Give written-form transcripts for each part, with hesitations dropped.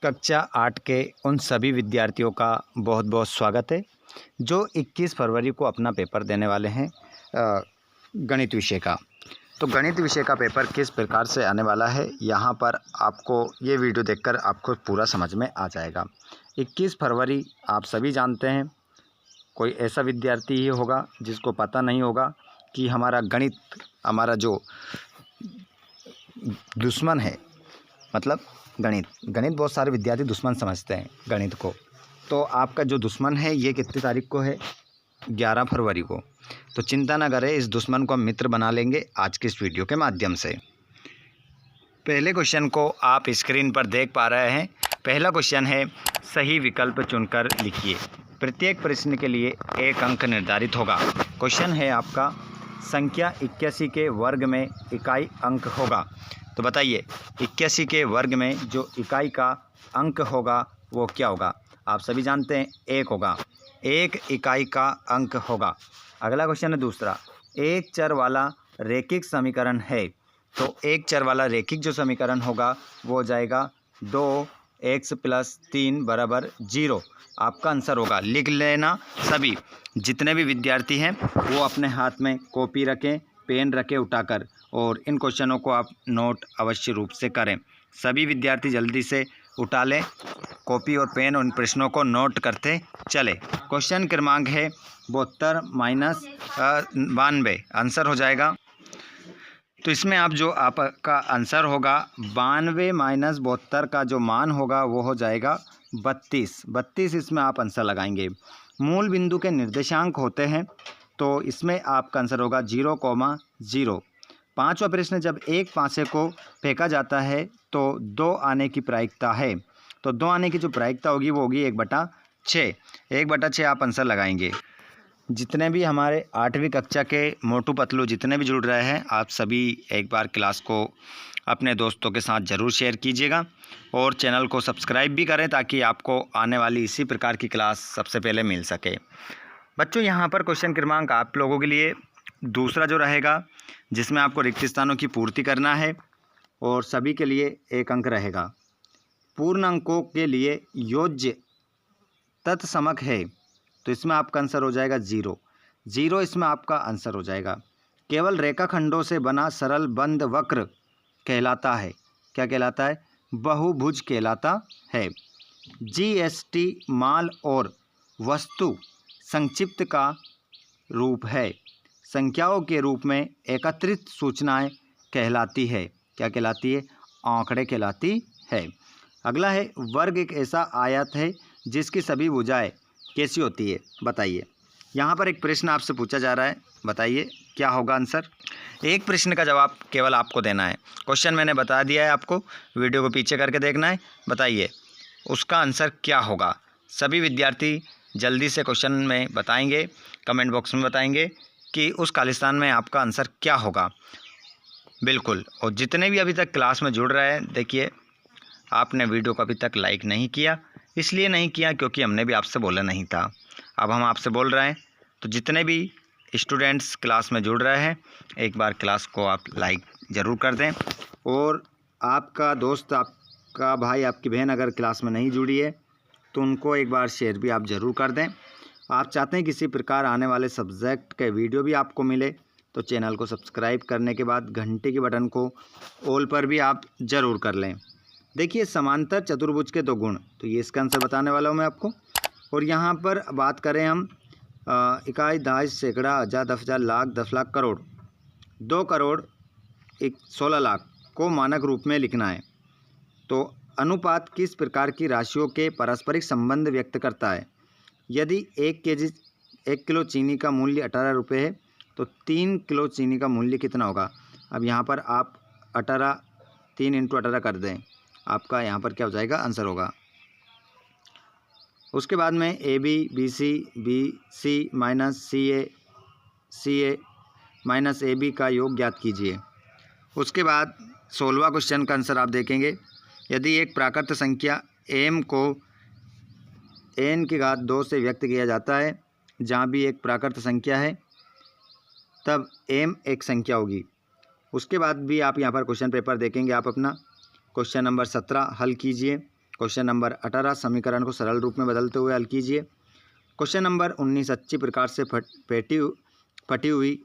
कक्षा 8 के उन सभी विद्यार्थियों का बहुत बहुत स्वागत है जो 21 फरवरी को अपना पेपर देने वाले हैं गणित विषय का। तो गणित विषय का पेपर किस प्रकार से आने वाला है, यहाँ पर आपको ये वीडियो देखकर आपको पूरा समझ में आ जाएगा। 21 फरवरी आप सभी जानते हैं, कोई ऐसा विद्यार्थी ही होगा जिसको पता नहीं होगा कि हमारा गणित, हमारा जो दुश्मन है, मतलब गणित बहुत सारे विद्यार्थी दुश्मन समझते हैं गणित को। तो आपका जो दुश्मन है ये कितनी तारीख को है? 11 फरवरी को। तो चिंता ना करें, इस दुश्मन को हम मित्र बना लेंगे आज के इस वीडियो के माध्यम से। पहले क्वेश्चन को आप स्क्रीन पर देख पा रहे हैं। पहला क्वेश्चन है, सही विकल्प चुनकर लिखिए। प्रत्येक प्रश्न के लिए 1 अंक निर्धारित होगा। क्वेश्चन है आपका, संख्या 81 के वर्ग में इकाई अंक होगा। तो बताइए 81 के वर्ग में जो इकाई का अंक होगा वो क्या होगा? आप सभी जानते हैं 1 होगा, 1 इकाई का अंक होगा। अगला क्वेश्चन है दूसरा, एक चर वाला रैखिक समीकरण है। तो एक चर वाला रैखिक जो समीकरण होगा वो हो जाएगा 2x + 3 = 0। आपका आंसर होगा। लिख लेना सभी, जितने भी विद्यार्थी हैं वो अपने हाथ में कॉपी रखें, पेन रखें उठाकर, और इन क्वेश्चनों को आप नोट अवश्य रूप से करें। सभी विद्यार्थी जल्दी से उठा लें कॉपी और पेन, उन प्रश्नों को नोट करते चले। क्वेश्चन क्रमांक है 72 - 92, आंसर हो जाएगा। तो इसमें आप जो आपका आंसर होगा 92 - 72 का जो मान होगा वो हो जाएगा 32। इसमें आप आंसर लगाएंगे। मूल बिंदु के निर्देशांक होते हैं, तो इसमें आपका आंसर होगा 0,0। पांचवा प्रश्न, जब एक पासे को फेंका जाता है तो 2 आने की प्रायिकता है। तो 2 आने की जो प्रायिकता होगी वो होगी 1/6। 1/6 आप आंसर लगाएंगे। जितने भी हमारे 8वीं कक्षा के मोटू पतलू जितने भी जुड़ रहे हैं, आप सभी एक बार क्लास को अपने दोस्तों के साथ ज़रूर शेयर कीजिएगा और चैनल को सब्सक्राइब भी करें ताकि आपको आने वाली इसी प्रकार की क्लास सबसे पहले मिल सके। बच्चों, यहाँ पर क्वेश्चन क्रमांक आप लोगों के लिए दूसरा जो रहेगा, जिसमें आपको रिक्त स्थानों की पूर्ति करना है और सभी के लिए 1 अंक रहेगा। पूर्ण अंकों के लिए योज्य तत्समक है, तो इसमें आपका आंसर हो जाएगा 0। इसमें आपका आंसर हो जाएगा। केवल रेखाखंडों से बना सरल बंद वक्र कहलाता है। क्या कहलाता है? बहुभुज कहलाता है। GST माल और वस्तु संक्षिप्त का रूप है। संख्याओं के रूप में एकत्रित सूचनाएं कहलाती है। क्या कहलाती है? आंकड़े कहलाती है। अगला है, वर्ग एक ऐसा आयत है जिसकी सभी भुजाएं कैसी होती है? बताइए। यहाँ पर एक प्रश्न आपसे पूछा जा रहा है, बताइए क्या होगा आंसर। एक प्रश्न का जवाब केवल आपको देना है। क्वेश्चन मैंने बता दिया है आपको, वीडियो को पीछे करके देखना है। बताइए उसका आंसर क्या होगा। सभी विद्यार्थी जल्दी से क्वेश्चन में बताएंगे, कमेंट बॉक्स में बताएंगे कि उस खालिस्तान में आपका आंसर क्या होगा। बिल्कुल। और जितने भी अभी तक क्लास में जुड़ रहे हैं, देखिए आपने वीडियो को अभी तक लाइक नहीं किया, इसलिए नहीं किया क्योंकि हमने भी आपसे बोला नहीं था। अब हम आपसे बोल रहे हैं, तो जितने भी स्टूडेंट्स क्लास में जुड़ रहे हैं, एक बार क्लास को आप लाइक ज़रूर कर दें। और आपका दोस्त, आपका भाई, आपकी बहन अगर क्लास में नहीं जुड़ी है तो उनको एक बार शेयर भी आप ज़रूर कर दें। आप चाहते हैं किसी प्रकार आने वाले सब्जेक्ट के वीडियो भी आपको मिले, तो चैनल को सब्सक्राइब करने के बाद घंटे के बटन को ऑल पर भी आप ज़रूर कर लें। देखिए, समांतर चतुर्भुज के 2 गुण, तो ये इसका आंसर बताने वाला हूँ मैं आपको। और यहाँ पर बात करें हम इकाई, दहाई, सैकड़ा, हज़ार, 10,000, लाख, 10 लाख, करोड़। 2 करोड़ 16 लाख को मानक रूप में लिखना है। तो अनुपात किस प्रकार की राशियों के पारस्परिक संबंध व्यक्त करता है? यदि 1 किलो चीनी का मूल्य 18 रुपये है तो 3 किलो चीनी का मूल्य कितना होगा? अब यहाँ पर आप 18 3 × 18 कर दें, आपका यहाँ पर क्या हो जाएगा? आंसर होगा। उसके बाद में AB BC BC - CA CA - AB का योग ज्ञात कीजिए। उसके बाद 16वां क्वेश्चन का आंसर आप देखेंगे। यदि एक प्राकृत संख्या m को n⁻2 से व्यक्त किया जाता है, जहाँ भी एक प्राकृत संख्या है तब m एक संख्या होगी। उसके बाद भी आप यहाँ पर क्वेश्चन पेपर देखेंगे। आप अपना क्वेश्चन नंबर 17 हल कीजिए। क्वेश्चन नंबर 18 समीकरण को सरल रूप में बदलते हुए हल कीजिए। क्वेश्चन नंबर 19 अच्छी प्रकार से फटी हुई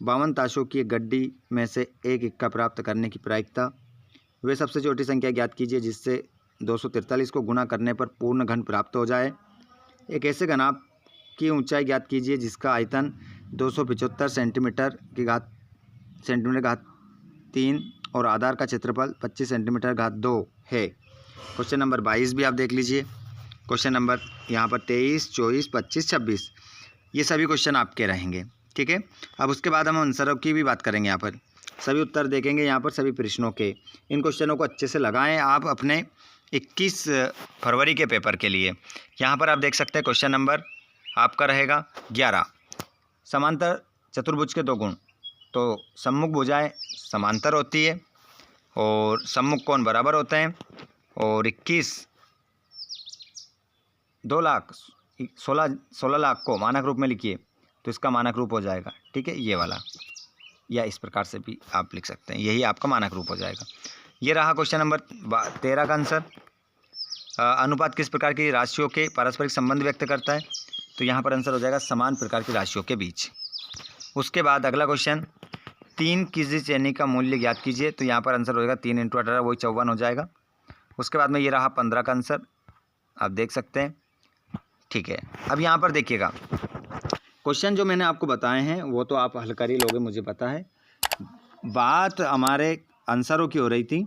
52 ताशों की एक गड्डी में से एक इक्का प्राप्त करने की प्रायिकता। वे सबसे छोटी संख्या ज्ञात कीजिए जिससे 243 को गुणा करने पर पूर्ण घन प्राप्त हो जाए। एक ऐसे घनाभ की ऊंचाई ज्ञात कीजिए जिसका आयतन 275 सेंटीमीटर घात 3 और आधार का क्षेत्रफल 25 सेंटीमीटर घात 2 है। क्वेश्चन नंबर 22 भी आप देख लीजिए। क्वेश्चन नंबर यहाँ पर 23, 24, 25, 26 ये सभी क्वेश्चन आपके रहेंगे, ठीक है। अब उसके बाद हम आंसरों की भी बात करेंगे। यहाँ पर सभी उत्तर देखेंगे, यहाँ पर सभी प्रश्नों के। इन क्वेश्चनों को अच्छे से लगाएं आप अपने 21 फरवरी के पेपर के लिए। यहाँ पर आप देख सकते हैं क्वेश्चन नंबर आपका रहेगा 11 समांतर चतुर्भुज के दो गुण। तो सम्मुख भुजाएं समांतर होती है और सम्मुख कोण बराबर होते हैं और 16 लाख को मानक रूप में लिखिए तो इसका मानक रूप हो जाएगा, ठीक है, ये वाला, या इस प्रकार से भी आप लिख सकते हैं, यही आपका मानक रूप हो जाएगा। ये रहा क्वेश्चन नंबर 13 का आंसर। अनुपात किस प्रकार की राशियों के पारस्परिक संबंध व्यक्त करता है? तो यहाँ पर आंसर हो जाएगा समान प्रकार की राशियों के बीच। उसके बाद अगला क्वेश्चन 3 किसी श्रेणी का मूल्य ज्ञात कीजिए। तो यहाँ पर आंसर हो जाएगा 3 × 18 वही 54 हो जाएगा। उसके बाद में ये रहा 15 का आंसर, आप देख सकते हैं, ठीक है। अब यहाँ पर देखिएगा क्वेश्चन जो मैंने आपको बताए हैं वो तो आप हल कर ही लोगे, मुझे पता है। बात हमारे आंसरों की हो रही थी,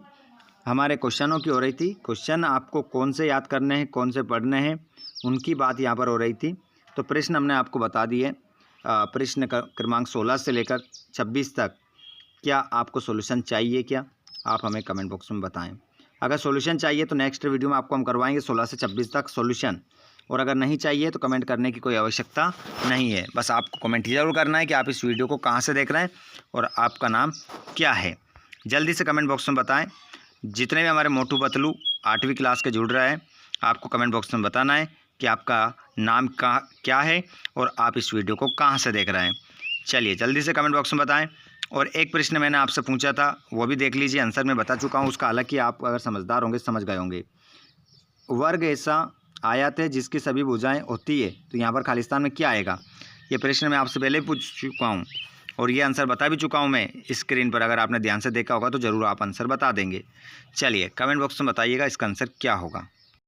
हमारे क्वेश्चनों की हो रही थी। क्वेश्चन आपको कौन से याद करने हैं, कौन से पढ़ने हैं, उनकी बात यहाँ पर हो रही थी। तो प्रश्न हमने आपको बता दिए। प्रश्न क्रमांक 16 से लेकर 26 तक क्या आपको सॉल्यूशन चाहिए क्या? आप हमें कमेंट बॉक्स में बताएं। अगर सॉल्यूशन चाहिए तो नेक्स्ट वीडियो में आपको हम करवाएंगे 16 से 26 तक सॉल्यूशन, और अगर नहीं चाहिए तो कमेंट करने की कोई आवश्यकता नहीं है। बस आपको कमेंट जरूर करना है कि आप इस वीडियो को कहाँ से देख रहे हैं और आपका नाम क्या है। जल्दी से कमेंट बॉक्स में बताएं। जितने भी हमारे मोटू पतलू 8वीं क्लास के जुड़ रहे हैं, आपको कमेंट बॉक्स में बताना है कि आपका नाम क्या है और आप इस वीडियो को कहाँ से देख रहे हैं। चलिए जल्दी से कमेंट बॉक्स में बताएं। और एक प्रश्न मैंने आपसे पूछा था वो भी देख लीजिए, आंसर मैं बता चुका हूँ उसका, हालांकि आप अगर समझदार होंगे समझ गए होंगे। वर्ग ऐसा आयत है जिसकी सभी भुजाएं होती है, तो यहाँ पर खालिस्तान में क्या आएगा? ये प्रश्न मैं आपसे पहले पूछ चुका हूँ और ये आंसर बता भी चुका हूँ मैं स्क्रीन पर। अगर आपने ध्यान से देखा होगा तो ज़रूर आप आंसर बता देंगे। चलिए कमेंट बॉक्स में बताइएगा इसका आंसर क्या होगा।